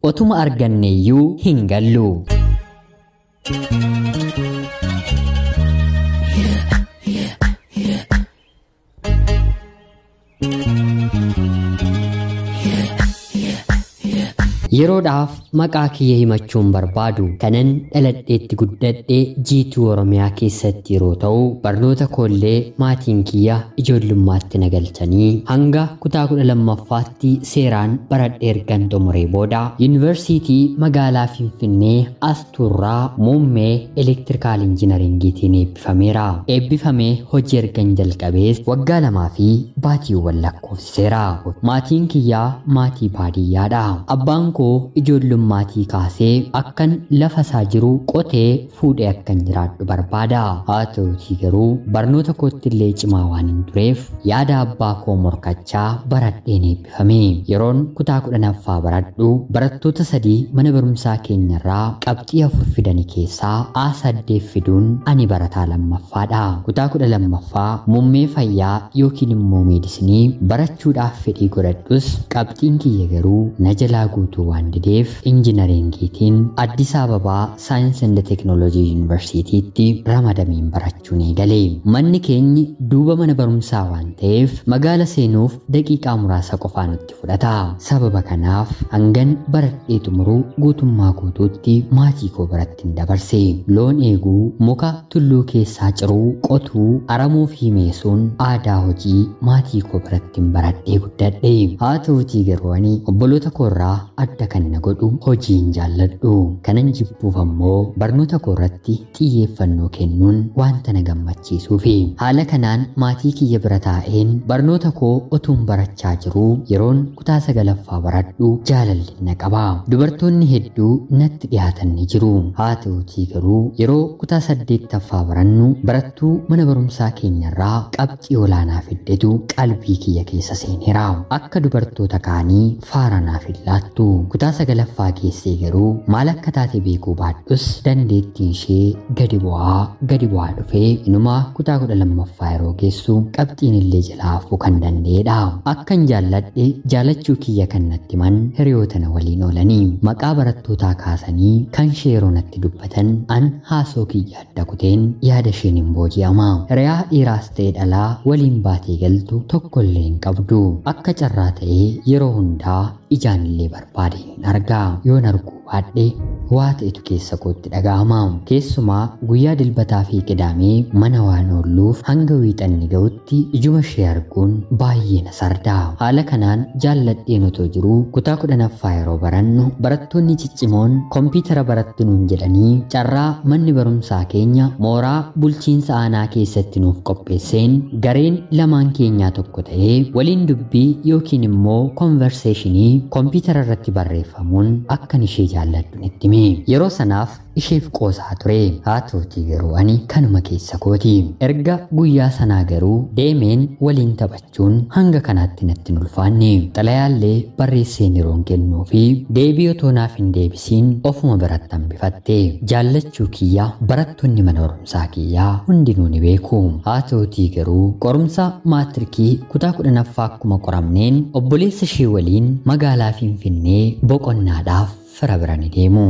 otuma arganneeyyuu hin gallu. Yeroodhaaf maqaa kiyya himachuun barbaadu kanan dhaladheetti guddadhee jiituu Oromiyaa keessatti yeroo ta'u barnoota koollee maatiin kiyya ijoollummaatti na galchanii hanga kutaa 12ffaatti seeraan baradhee ergan xumuree booda yuunivarsiitii magaalaa Finfinnee Asturraa muummee elektirikaal injinaringiitiin eebbifameera. Eebbifamee hojii ergan jalqabees waggaa 2 fi baatiiwwan lakkoofsiseera. Maatiin kiyyaa maatii baadiyyaadha. Abbaan koo ijoollummaatti kaasee akkan lafa isaa jiru qotee fuudhee akkan jiraadhu barbaada. Haa ta'uutii garuu barnoota kootti illee cimaa waan hin tureef yaada abbaa koo morkachaa baradheen eebbifame. Yeroon kutaa 10ffaa baradhu barattoota 3 mana barumsaa keenyarraa qabxii 4 fidanii keessaa A8 fiduun ani barataa lammaffaadha. Kutaa 12ffaa muummee fayyaa yookiin immoo meedisinii barachuudhaaf fedhii godhadhus qabxiin kiyya garuu na jalaa guutuu waan dideef injinaringiitiin Addis Ababaa Saayinsii and Teekinooloojii Yuunivarsiitiitti ramadameen barachuun eegale. Manni keenyi duuba mana barumsaa waan ta'eef magaala seenuuf daqiiqaa muraasa qofaa nutti fudhata. Sababa kanaaf hangan baradhee xumuruu guutummaa guutuutti maatii koo biratti hin dabarse. Loon eeguu, muka tulluu keessaa ciruu, qotuu, aramuu fi meesuun aadaa hojii maatii koo biratti hin baradhee guddadhe. Haa ta'uutii garuu ani obboloota koorraa adda kan na godhu hojiin jaalladhu. Kanan jibbuuf ammoo barnoota koo irratti xiyyeeffannoo kennuun wanta na gammachiisuufi. Haala kanaan maatii kiyya bira taa'een barnoota koo otuun barachaa jiru yeroon kutaa 9ffaa baradhu jaalalli na qaba. Dubartoonni hedduu natti dhiyaatan ni jiru. Haa ta'uutii garuu yeroo kutaa 8ffaa barannu barattuu mana barumsaa keenyarraa qabxii olaanaa fiddetu qalbii kiyya keessa seeneera. Akka dubartoota kaanii faara naaf hin laattu. Kutaa 9ffaa keessee garuu maal akka taate beekuu baadhus dandeettiin ishee gadi bu'aa dhufee inuma kutaa 12ffaa yeroo geessu qabxiin illee jalaa hafuu kan danda'edha. Akkan jaalladhe jaalachuu kiyya kan natti himan hiriyoota na waliin oolanii maqaa barattootaa kaasanii kan ishee yeroo natti dubbatan an haasoo kiyya adda kuteen yaada isheen hin booji'ama. Hiriyaa dhiiraas ta'e dhalaa waliin baatee galtu tokkollee hin qabdu. Akka carraa ta'ee yeroo hundaa ijaan illee barbaadeen argaa. Yoon arguu baadhee waa ta'etu keessa kootti dhaga'ama. Keessumaa guyyaa dilbataa fi qidaamee mana waan oolluuf hanga wiixanni ga'utti ijuma ishee arguun baay'ee na sarda. Haala kanaan jaalladheen otoo jiruu kutaa 10ffaa yeroo barannu barattoonni ciccimoon kompiitara barattu nuun jedhanii carraa manni barumsaa keenya mooraa bulchiinsa aanaa keessatti nuuf qopheesseen gareen lamaan keenyaa tokko ta'ee waliin dubbii yookiin immoo konverseeshinii kompiitara irratti barreeffamuun akkan ishee jaalladhu nitti hime. Yeroo sanaaf isheef qoosaa ture. Haa ta'uutii garuu ani kanuma keessa kooti. Erga guyyaa sanaa garuu deemeen waliin taphachuun hanga kanaatti natti hin ulfaanne. Xalayaallee barreesseen yeroon kennuu fi deebii otoo naaf hin deebisiin ofuma biratti hambifatte. Jaallachuu kiyya barattoonni mana barumsaa kiyyaa hundinuu ni beeku. Haa ta'uutii garuu qorumsa maatirikii kutaa 10ffaa akkuma qoramneen obboleessa ishee waliin magaalaa Finfinnee boqonnaadhaaf fira bira ni deemu.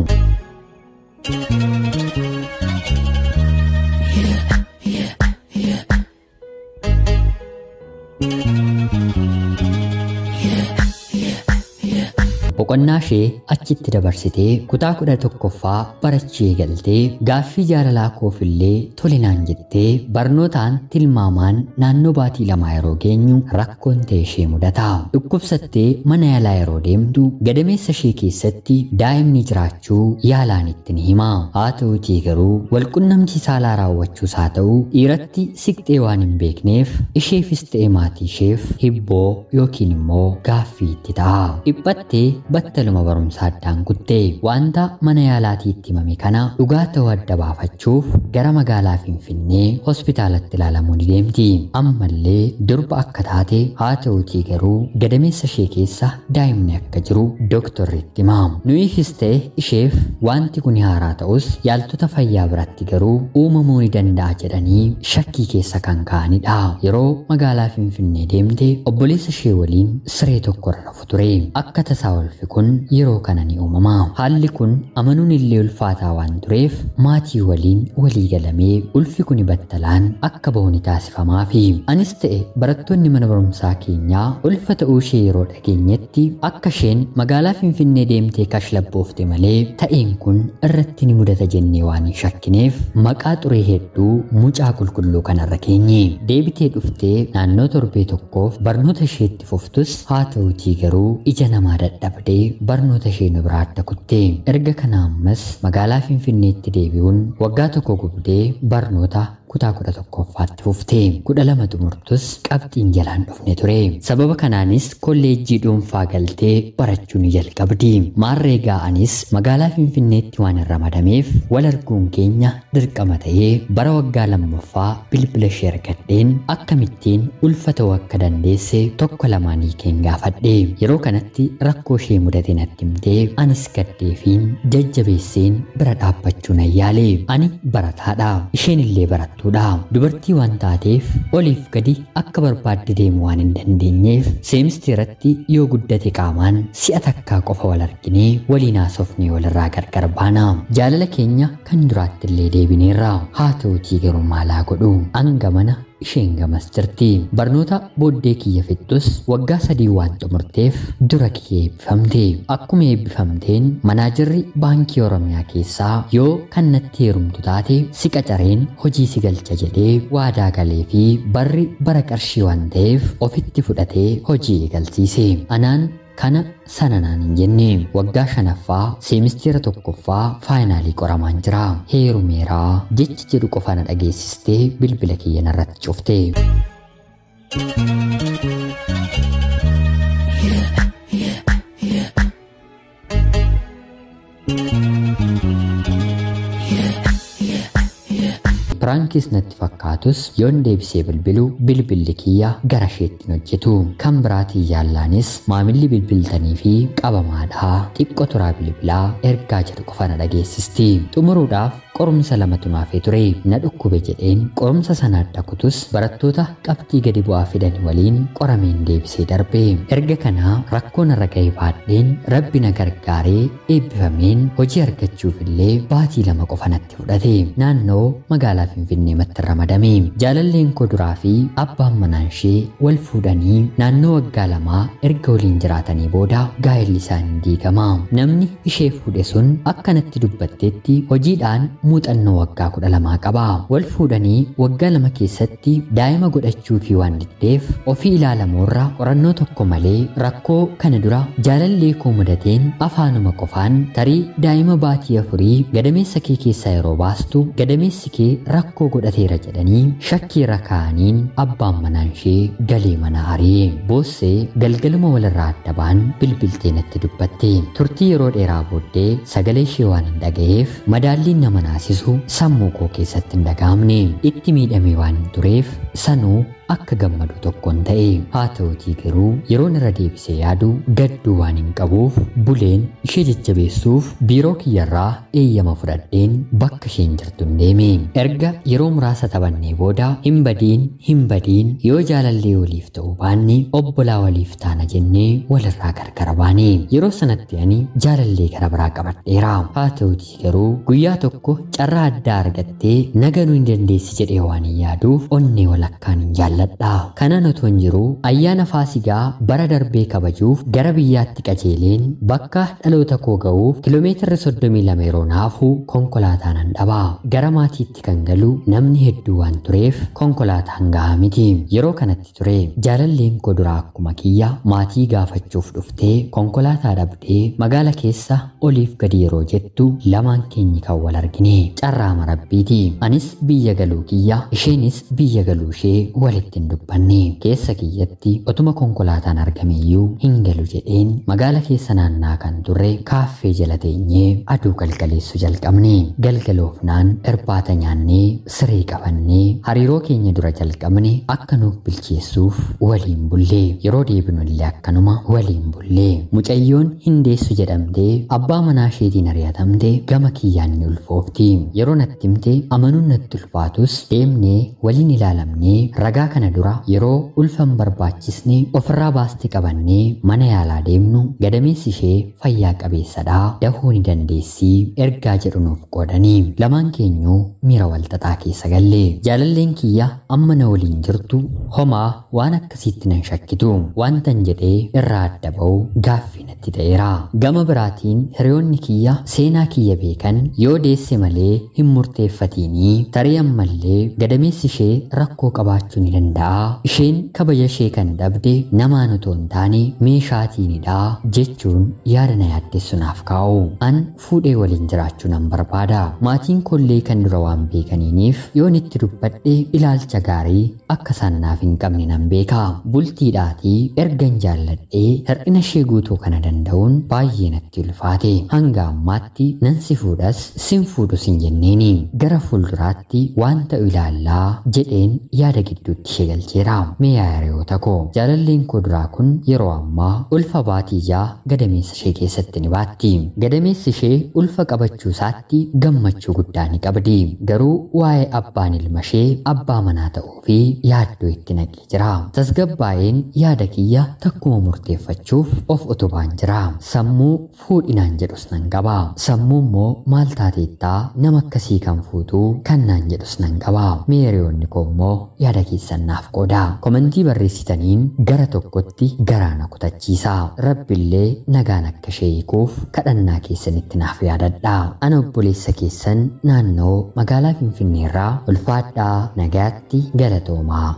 Boqonnaa ishee achitti dabarsitee kutaa 11ffaa barachuu eegaltee gaaffii jaalalaa koofillee tolinaan jettee barnootaan tilmaamaan naannoo baatii 2 yeroo geenyu rakkoon ta'e ishee mudata. Dhukkubsattee mana yaalaa yeroo deemtu gadameessa ishee keessatti daa'imni jiraachuu yaalaan itti ni hima. Haa ta'uutii garuu walqunnamtii saalaa raawwachuus haa ta'u dhiiratti siqxee waan hin beekneef isheefis ta'e maatii isheef hibboo yookiin immoo gaaffii itti ta'a. Dhiphattee battaluma barumsaa addaan kuttee wanta mana yaalaatiitti himame kana dhugaa ta'uu adda baafachuuf gara magaalaa Finfinnee hospitaalatti ilaalamuu ni deemti. Ammallee durba akka taate haa ta'uutii garuu gadameessa ishee keessa daa'imni akka jiru dooktorri itti hima. Nuyiifis ta'e isheef wanti kun haaraa ta'us yaaltota fayyaa biratti garuu uumamuu ni danda'a jedhanii shakkii keessa kan ka'anidha. Yeroo magaalaa Finfinnee deemte obboleessa ishee waliin siree tokko irra rafu ture. Akka tasaa wal ulfi kun yeroo kana ni uumama. Haalli kun amanuun illee ulfaataa waan tureef maatii waliin walii galamee ulfi kun battalaan akka bahu ni taasifamaa fi anis ta'e barattoonni mana barumsaa keenyaa ulfa ta'uu ishee yeroo dhageenyetti akka isheen magaalaa Finfinnee deemtee kashlabboofte malee ta'een kun irratti ni mudata jennee waan hin shakkineef maqaa xuree hedduu mucaa qulqulluu kanarra keenye. Deebitee dhuftee naannoo torbee tokkoof barnoota isheetti fuftus haa ta'uutii garuu ija namaa dadhabdee barnoota ishee nu biraa adda kutte. Erga kana ammas magaalaa Finfinneetti deebi'uun waggaa tokko gubdee barnoota kutaa 11ffaatti fufte. 12 xumurtus qabxiin jalaan dhufne ture. Sababa kanaanis kolleejjii dhuunfaa galtee barachuu ni jalqabdi. Maarree gaa'anis magaalaa Finfinneetti waan hin ramadameef wal arguun keenya dirqama ta'ee bara waggaa lammaffaa bilbila ishee argadheen akkamittiin ulfa ta'uu akka dandeesse tokko lamaanii keen gaafadhe. Yeroo kanatti rakkoo ishee mudate natti himtee anis gaddeefiin jajjabeesseen bira dhaabbachuu nan yaale. Ani barataadha. Isheen illee barattu. Dubartii waan taateef oliif gadi akka barbaadde deemu waan hin dandeenyeef seemisteeratti yoo guddate qaamaan si'a takkaa qofa wal arginee waliin haasofnee walirraa gargar baana. Jaalala keenya kan duraatti illee deebineerra. Haa ta'uutii garuu maalaa godhu hanga mana isheen gamas jirti. Barnoota booddee kiyya fixxus waggaa 3 waan xumurteef dura kiyya eebbifamte. Akkuma eebbifamteen manaajarri baankii Oromiyaa keessaa yoo kan natti heerumtu taate si qacareen hojii si galcha jedhee waadaa galee fi barri bara qarshii waan ta'eef ofitti fudhatee hojii eegalsiise. Anaan kana sananaan hin jenne waggaa 5ffaa seemisteera 1ffaa faayinaalii qoramaan jira. Heerumeeraa jechi jedhu qofa na dhageessistee bilbila kiyya narratti cufte. Piraankiis natti fakkaatus yoon deebisee bilbilu bilbilli kiyya gara isheetti hojjetu. Kan biraatii jaallaanis maamilli bilbiltanii fi qabamaadhaa xiqqoo turaa bilbilaa ergaa jedhu qofa na dhageessisti. Xumuruudhaaf qorumsa 2tu naafee ture. Na dhukkube jedheen qorumsa sana adda kutus barattoota qabxii gadi bu'aa fidan waliin qorameen deebisee darbe. Erga kanaa rakkoo narra ga'e baadheen rabbi na gargaaree eebbifameen hojii argachuuf illee baatii 2 qofa natti fudhate. Naannoo magaalaa Finfinnee matti ramadame. Jaalalleen koo duraa fi abbaan manaan ishee wal fuudhanii naannoo waggaa 2 erga waliin jiraatanii booda gaa'elli isaanii diigama. Namni ishee fuudhe sun akkanatti dubbatteetti hojiidhaan muuxannoo waggaa 12 qaba. Wal fuudhanii waggaa 2 keessatti daa'ima godhachuu fi waan diddeef ofii ilaalamuurra qorannoo tokko malee rakkoo kana dura jaalallee koo mudateen afaanuma qofaan tarii daa'ima baatii 4 gadameessa kee keessaa yeroo baastu gadameessi kee rakkoo godhateera jedhanii shakkii irra kaa'aniin abbaan manaan ishee galee mana ari'e. Boossee galgaluma walirraa adda ba'an bilbiltee natti dubbatte. Turtii yeroo dheeraa booddee sagalee ishee waan hin dhaga'eef madaalliin nama naasisu sammuu koo keessatti hin dhaga'amne. Itti miidhamee waan hin tureef sanuu akka gammadu tokkoon ta'e. Haa ta'uutii garuu yeroon irra deebisee yaadu gadduu waan hin qabuuf buleen ishee jajjabeessuuf biiroo kiyyarraa eeyyama fudhadheen bakka isheen jirtu hin deeme. Erga yeroo muraasa taphannee booda hin badiin yoo jaalallee waliif ta'uu baanne obbolaa waliif taana jennee walirraa gargar baane. Yeroo sanatti ani jaalallee gara biraa qabadheera. Haa ta'uutii garuu guyyaa tokko carraa addaa argattee naganuu hin dandeessi jedhee waan hin yaaduuf onnee walakkaan hin jaalladha. Kanaan otoo hin jiru ayyaana Faasigaa bara darbee kabajuuf gara biyyaatti qajeeleen bakka dhaloota koo ga'uuf kiiloomeetirri 32 yeroo naafu konkolaataan nan dhaba. Gara maatiitti kan galu namni hedduu waan tureef konkolaataan gahaa miti. Yeroo kanatti ture jaalalleen koo duraa akkuma kiyya maatii gaafachuuf dhuftee konkolaataa dhabdee magaala keessa oliif gadi yeroo jettu lamaan keenyi kan wal argine. Carraa rabbiiti. Anis biyya galuu kiyya isheenis biyya galuu ishee walitti hin dubbanne. Keessa kiyyatti otuma konkolaataan argameeyyuu hin galu jedheen magaala keessa naannaa kan turre kaaffee jala teenyee aduu galgaleessu jalqabne. Galgaloofnaan irbaata nyaannee siree qabannee hariiroo keenya dura jalqabne akka nuuf bilcheessuuf waliin bullee yeroo deebinu illee akkanuma waliin bullee mucayyoon hin deessu jedhamtee abbaa manaa isheetiin ari'atamte gama kiyyaan ni ulfoofti yeroo natti himte amanuun natti ulfaatus deemnee waliin ilaalamnee ragaa kana dura yeroo ulfan barbaachisne ofirraa baasti qabannee mana yaalaa deemnu gadameessi ishee fayyaa qabeessadha dahuu ni dandeessi ergaa jedhu nuuf qoodanii lamaan keenyuu miira walxaxaa keessa galle jaalalleen kiyya amma na waliin jirtu homaa waan akkasiitti nan shakkitu waantan jedhee irraa adda ba'u gaaffii natti ta'eera gama biraatiin hiriyoonni kiyya seenaa kiyya beekan yoo deesse malee hin murteeffatiinii tarii ammallee gadameessi ishee rakkoo qabaachuu ni danda'a isheen kabaja ishee kan dhabde namaan otoo hin taane meeshaatiinidha jechuun yaada na yaaddessunaaf kaa'u an fuudhee waliin jiraachuu nan barbaada maatiin kollee kan dura waan beekaniiniif yoon itti dubbadhe ilaalcha gaarii akka isaan naaf hin qabne nan beeka bultiidhaatii ergan jaalladhee hir'ina ishee guutuu kana danda'uun baay'ee natti ulfaate hanga ammaatti nan si fuudhas sin fuudhus hin jenneeni gara fuulduraatti waan ta'u ilaallaa jedheen yaada gidduutti ishee galcheera mee yaa hiriyoota koo jaalalleen koo duraa kun yeroo ammaa ulfa baatii jaa gadameessa ishee keessatti ni baatti gadameessi ishee ulfa qabachuu isaatti gammachuu guddaa ni qabdi garuu waa'ee abbaan ilma ishee abbaa manaa ta'uu fi yaaddoo itti naqee jira tasgabbaa'een yaada kiyya takkuma murteeffachuuf of utubaan jira sammuu fuudhinaan jedhus nan qaba sammuu immoo maal taateettaa nama akkasii kan fuutuu kan naan jedhus nan qaba mee hiriyoonni koo immoo yaada keessan naaf qooda komentii barreessitaniin gara tokkotti garaa na kutachiisa rabbillee nagaan akka ishee hiikuuf kadhannaa keessanitti naaf yaadadha ana obboleessa keessan naannoo magaalaa Finfinneerraa ulfaadhaa nagaatti galatoomaa.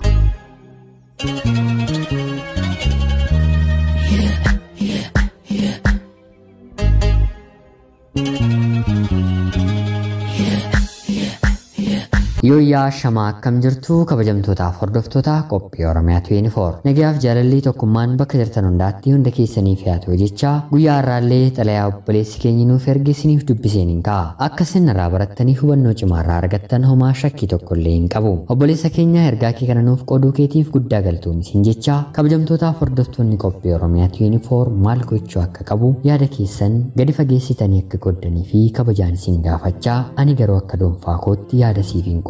Yooyyaa shamaa akkam jirtu kabajamtootaaf hordoftoota qophii Oromiyaa 24 nagaaf jaalallee tokkummaan bakka jirtan hundaatti hunda keessaniif yaatu jecha guyyaa har'aallee xalayaa obboleessi keenya nuuf erge isiniif dubbiseen hin ka'a akka isin irraa barattanii hubannoo cimaa irraa argattan homaa shakkii tokkollee hin qabu obboleessa keenya ergaa kee kana nuuf qooduu keetiif guddaa galatoomsiin jecha kabajamtootaaf hordoftoonni qophii Oromiyaa 24 maal gochuu akka qabu yaada keessan gadi fageessitanii akka qoddanii fi kabajaan isin gaafachaa ani garuu akka dhuunfaa kootti yaada siif hin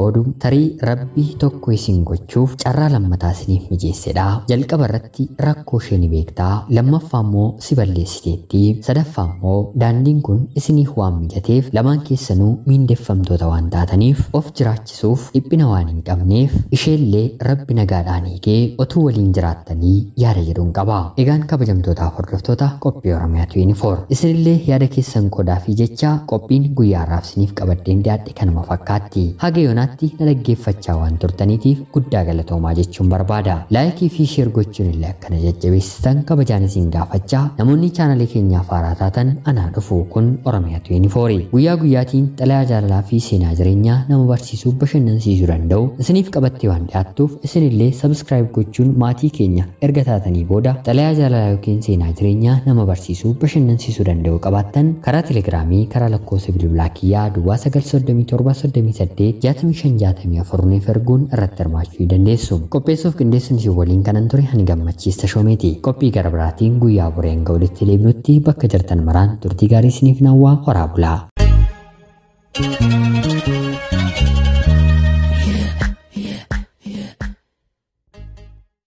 tarii rabbi tokko isin gochuuf carraa lammataa isiniif mijeessedha jalqaba irratti rakkoo ishee ni beektaa lammaffaa immoo si balleessiteetti sadaffaa immoo daandiin kun isiniif waan mijateef lamaan keessanuu miindeffamtoota waan taataniif of jiraachisuuf dhiphina waan hin qabneef isheellee rabbi nagaadhaan hiikee otuu waliin jiraattanii yaada jedhuun qaba egaan kabajamtootaaf hordoftoota qophii Oromiyaa 24 isinillee yaada keessan qoodaa fi jecha qophiin guyyaa har'aaf isiniif qabaddeen dhiyaadhe kanuma fakkaatti haga yoonaatti na dhaggeeffachaa waan turtaniitiif guddaa galatoomaa jechuun barbaada laayikii fi sheer gochuun illee akkana jajjabeessitan kabajaan isin gaafachaa namoonni chaanalee keenyaaf haaraa taatan anaa dhufu kun Oromiyaa 24 guyyaa guyyaatiin xalayaa jaalalaa fi seenaa jireenyaa nama barsiisuu bashannansiisuu danda'u isiniif qabattee waan dhiyaattuuf isinillee sabskiraayib gochuun maatii keenya erga taatanii booda xalayaa jaalalaa yookiin seenaa jireenyaa nama barsiisuu bashannansiisuu danda'u qabaattan karaa telegiraamii karaa lakkoofsa bilbilaa kiyyaa duwwaa 937 65 erguun irratti hirmaachuu dandeessu. Qopheessuuf qindeessuun isin waliin kanan ture ani gammachiista shoomeeti. Qophii gara biraatiin guyyaa boreen hanga walitti deebinutti bakka jirtan maraan turtii gaarii isiniif hawwaa horaa bulaa.